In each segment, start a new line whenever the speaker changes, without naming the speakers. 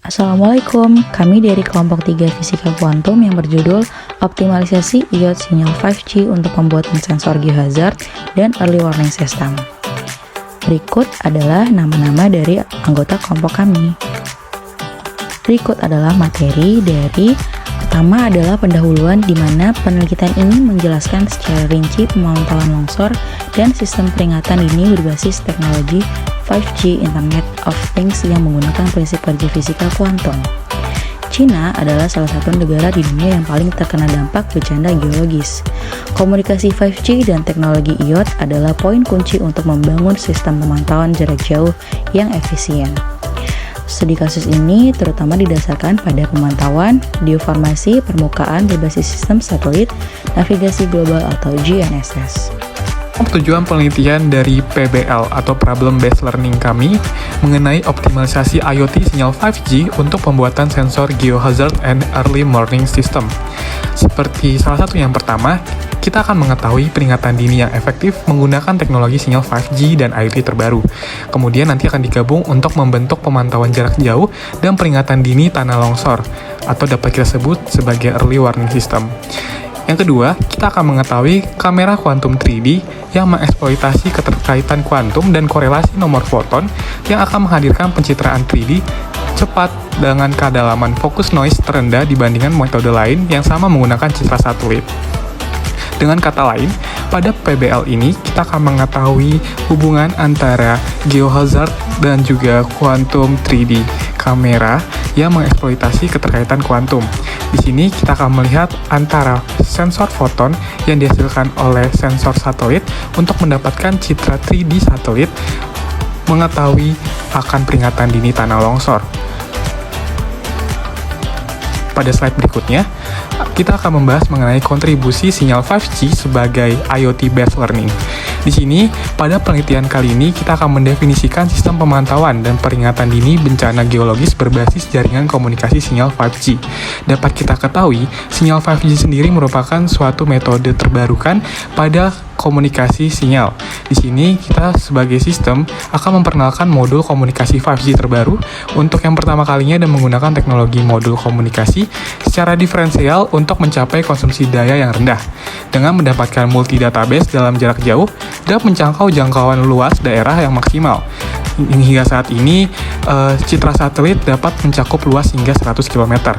Assalamualaikum, kami dari kelompok 3 Fisika Kuantum yang berjudul Optimalisasi Iot Sinyal 5G untuk Pembuatan Sensor Geohazard dan Early Warning System. Berikut adalah nama-nama dari anggota kelompok kami. Berikut adalah materi dari pertama adalah pendahuluan di mana penelitian ini menjelaskan secara rinci pemantauan longsor dan sistem peringatan dini berbasis teknologi 5G Internet of Things yang menggunakan prinsip kerja fisika kuantum. China adalah salah satu negara di dunia yang paling terkena dampak bencana geologis. Komunikasi 5G dan teknologi IoT adalah poin kunci untuk membangun sistem pemantauan jarak jauh yang efisien. Studi kasus ini terutama didasarkan pada pemantauan geoformasi permukaan berbasis sistem satelit navigasi global atau GNSS.
Tujuan penelitian dari PBL atau Problem Based Learning kami mengenai optimalisasi IoT sinyal 5G untuk pembuatan sensor geohazard and early warning system. Seperti salah satu yang pertama, kita akan mengetahui peringatan dini yang efektif menggunakan teknologi sinyal 5G dan IoT terbaru. Kemudian nanti akan digabung untuk membentuk pemantauan jarak jauh dan peringatan dini tanah longsor, atau dapat kita sebut sebagai early warning system. Yang kedua, kita akan mengetahui kamera kuantum 3D yang mengeksploitasi keterkaitan kuantum dan korelasi nomor foton yang akan menghadirkan pencitraan 3D cepat dengan kedalaman focus noise terendah dibandingkan metode lain yang sama menggunakan citra satelit. Dengan kata lain, pada PBL ini kita akan mengetahui hubungan antara geohazard dan juga quantum 3D kamera yang mengeksploitasi keterkaitan kuantum. Di sini kita akan melihat antara sensor foton yang dihasilkan oleh sensor satelit untuk mendapatkan citra 3D satelit mengetahui akan peringatan dini tanah longsor. Pada slide berikutnya, kita akan membahas mengenai kontribusi sinyal 5G sebagai IoT based learning. Di sini, pada penelitian kali ini kita akan mendefinisikan sistem pemantauan dan peringatan dini bencana geologis berbasis jaringan komunikasi sinyal 5G. Dapat kita ketahui, sinyal 5G sendiri merupakan suatu metode terbarukan pada komunikasi sinyal. Di sini kita sebagai sistem akan memperkenalkan modul komunikasi 5G terbaru untuk yang pertama kalinya dan menggunakan teknologi modul komunikasi secara diferensial untuk mencapai konsumsi daya yang rendah dengan mendapatkan multi database dalam jarak jauh dan menjangkau jangkauan luas daerah yang maksimal. Hingga saat ini, citra satelit dapat mencakup luas hingga 100 km.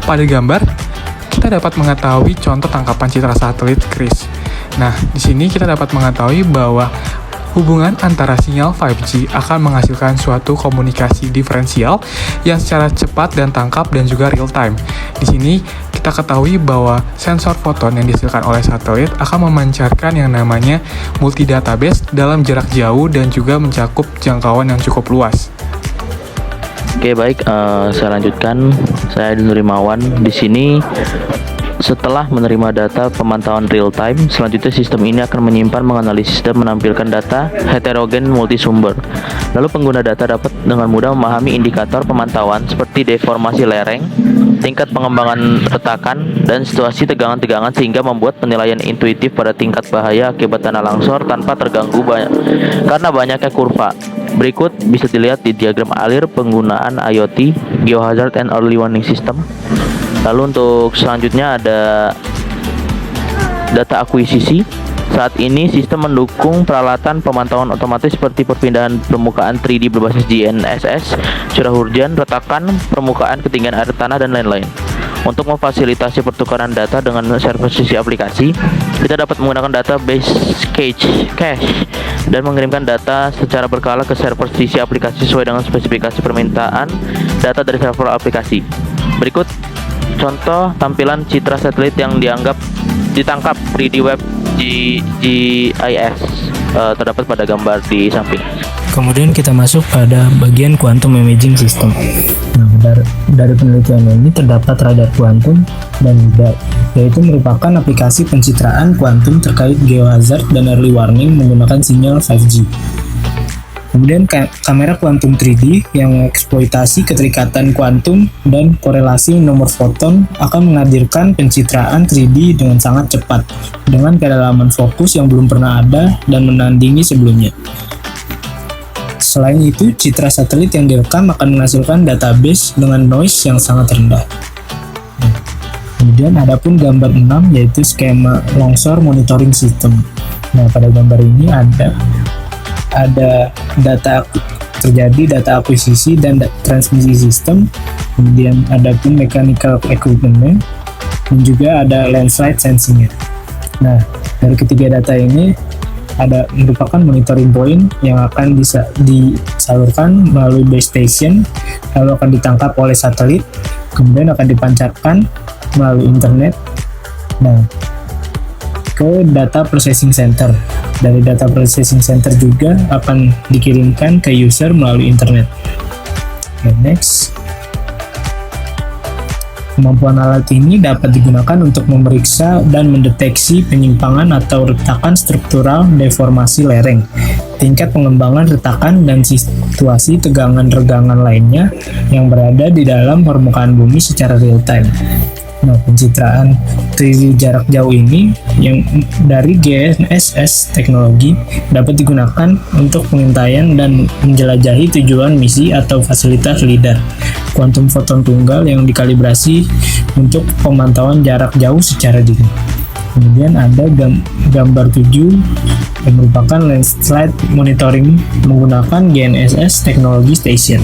Pada gambar, kita dapat mengetahui contoh tangkapan citra satelit KRIS. Nah, di sini kita dapat mengetahui bahwa hubungan antara sinyal 5G akan menghasilkan suatu komunikasi diferensial yang secara cepat dan tangkap dan juga real time. Di sini kita ketahui bahwa sensor foton yang dihasilkan oleh satelit akan memancarkan yang namanya multi database dalam jarak jauh dan juga mencakup jangkauan yang cukup luas.
Oke, baik, saya lanjutkan. Saya Nur Rimawan. Di sini setelah menerima data pemantauan real time, selanjutnya sistem ini akan menyimpan, menganalisis, dan menampilkan data heterogen multisumber. Lalu pengguna data dapat dengan mudah memahami indikator pemantauan seperti deformasi lereng, tingkat pengembangan retakan, dan situasi tegangan-tegangan sehingga membuat penilaian intuitif pada tingkat bahaya akibat tanah longsor tanpa terganggu karena banyaknya kurva. Berikut bisa dilihat di diagram alir penggunaan IoT, Geohazard and Early Warning System. Lalu untuk selanjutnya ada data akuisisi. Saat ini sistem mendukung peralatan pemantauan otomatis seperti perpindahan permukaan 3D berbasis GNSS, curah hujan, retakan permukaan, ketinggian air tanah, dan lain-lain. Untuk memfasilitasi pertukaran data dengan server sisi aplikasi, kita dapat menggunakan database cache dan mengirimkan data secara berkala ke server sisi aplikasi sesuai dengan spesifikasi permintaan data dari server aplikasi. Berikut contoh tampilan citra satelit yang ditangkap 3D web GIS, terdapat pada gambar di samping.
Kemudian kita masuk pada bagian quantum imaging system. Nah, dari penelitian ini terdapat radar kuantum dan LIDAR, yaitu merupakan aplikasi pencitraan kuantum terkait geohazard dan early warning menggunakan sinyal 5G. Kemudian kamera kuantum 3D yang mengeksploitasi keterikatan kuantum dan korelasi nomor foton akan menghadirkan pencitraan 3D dengan sangat cepat dengan kedalaman fokus yang belum pernah ada dan menandingi sebelumnya. Selain itu, citra satelit yang direkam akan menghasilkan database dengan noise yang sangat rendah. Kemudian ada pun gambar 6 yaitu skema longsor monitoring system. Nah, pada gambar ini ada terjadi data akuisisi dan transmisi sistem, kemudian ada pun mechanical equipment, dan juga ada landslide sensing. Nah, dari ketiga data ini ada merupakan monitoring point yang akan bisa disalurkan melalui base station, lalu akan ditangkap oleh satelit, kemudian akan dipancarkan melalui internet. Nah, ke data processing center. Dari data processing center juga akan dikirimkan ke user melalui internet. Okay, next. Kemampuan alat ini dapat digunakan untuk memeriksa dan mendeteksi penyimpangan atau retakan struktural deformasi lereng, tingkat pengembangan retakan, dan situasi tegangan-regangan lainnya yang berada di dalam permukaan bumi secara real time. Nah, pencitraan 3D jarak jauh ini yang dari GNSS teknologi dapat digunakan untuk pengintaian dan menjelajahi tujuan misi atau fasilitas LiDAR kuantum foton tunggal yang dikalibrasi untuk pemantauan jarak jauh secara dini. Kemudian ada gambar 7 yang merupakan landslide monitoring menggunakan GNSS teknologi station.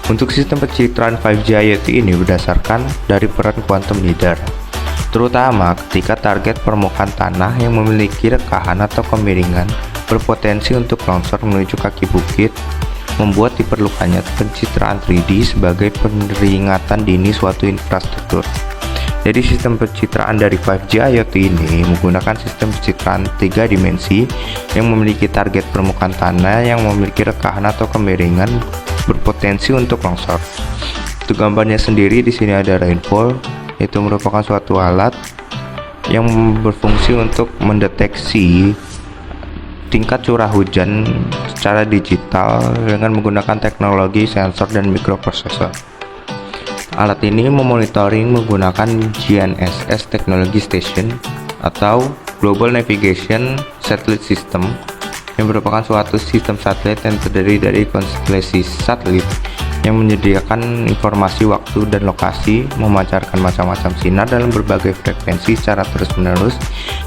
Untuk sistem pencitraan 5G IoT ini berdasarkan dari peran kuantum LiDAR, terutama ketika target permukaan tanah yang memiliki rekahan atau kemiringan berpotensi untuk longsor menuju kaki bukit, membuat diperlukannya pencitraan 3D sebagai peringatan dini suatu infrastruktur. Jadi sistem pencitraan dari 5G IoT ini menggunakan sistem pencitraan 3 dimensi yang memiliki target permukaan tanah yang memiliki rekahan atau kemiringan berpotensi untuk longsor. Untuk gambarnya sendiri di sini ada rainfall, itu merupakan suatu alat yang berfungsi untuk mendeteksi tingkat curah hujan secara digital dengan menggunakan teknologi sensor dan microprocessor. Alat ini memonitoring menggunakan GNSS Technology Station atau Global Navigation Satellite System yang merupakan suatu sistem satelit yang terdiri dari konstelasi satelit yang menyediakan informasi waktu dan lokasi, memancarkan macam-macam sinar dalam berbagai frekuensi secara terus-menerus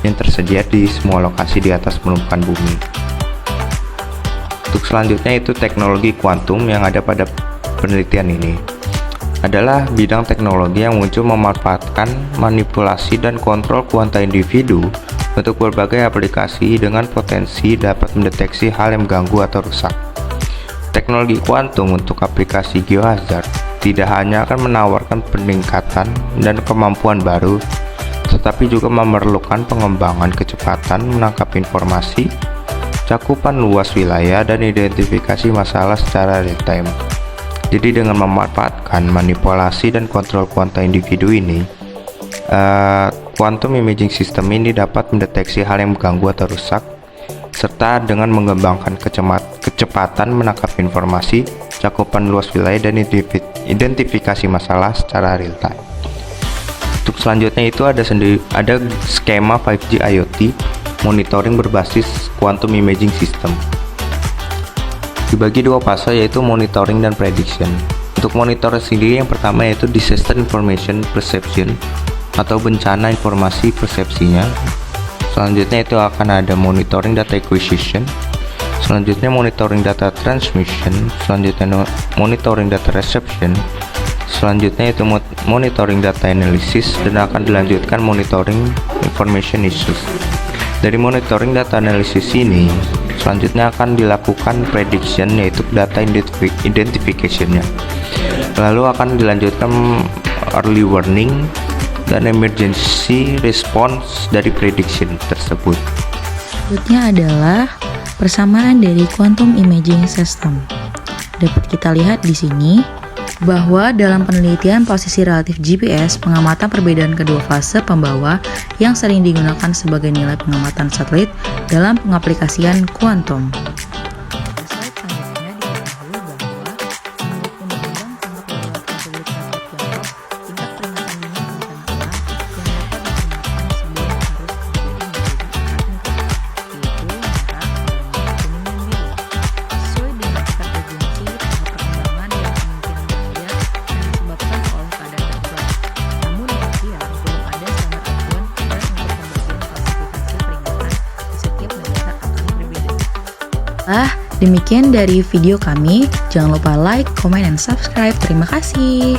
yang tersedia di semua lokasi di atas permukaan bumi. Untuk selanjutnya itu teknologi kuantum yang ada pada penelitian ini adalah bidang teknologi yang muncul memanfaatkan manipulasi dan kontrol kuanta individu untuk berbagai aplikasi dengan potensi dapat mendeteksi hal yang mengganggu atau rusak. Teknologi kuantum untuk aplikasi geohazard tidak hanya akan menawarkan peningkatan dan kemampuan baru, tetapi juga memerlukan pengembangan kecepatan menangkap informasi, cakupan luas wilayah, dan identifikasi masalah secara real time. Jadi dengan memanfaatkan manipulasi dan kontrol kuanta individu ini, quantum imaging system ini dapat mendeteksi hal yang mengganggu atau rusak, serta dengan mengembangkan kecepatan menangkap informasi, cakupan luas wilayah, dan identifikasi masalah secara real time. Untuk selanjutnya itu ada skema 5G IoT monitoring berbasis quantum imaging system. Dibagi dua fase yaitu monitoring dan prediction. Untuk monitoring sendiri yang pertama yaitu disaster information perception atau bencana informasi persepsinya. Selanjutnya itu akan ada monitoring data acquisition, selanjutnya monitoring data transmission, selanjutnya monitoring data reception, selanjutnya itu monitoring data analysis, dan akan dilanjutkan monitoring information issues. Dari monitoring data analysis ini selanjutnya akan dilakukan prediction yaitu data identification-nya. Lalu akan dilanjutkan early warning dan emergency response dari prediction tersebut.
Berikutnya adalah persamaan dari quantum imaging system. Dapat kita lihat di sini bahwa dalam penelitian posisi relatif GPS, pengamatan perbedaan kedua fase pembawa yang sering digunakan sebagai nilai pengamatan satelit dalam pengaplikasian kuantum. Demikian dari video kami. Jangan lupa like, comment, dan subscribe. Terima kasih.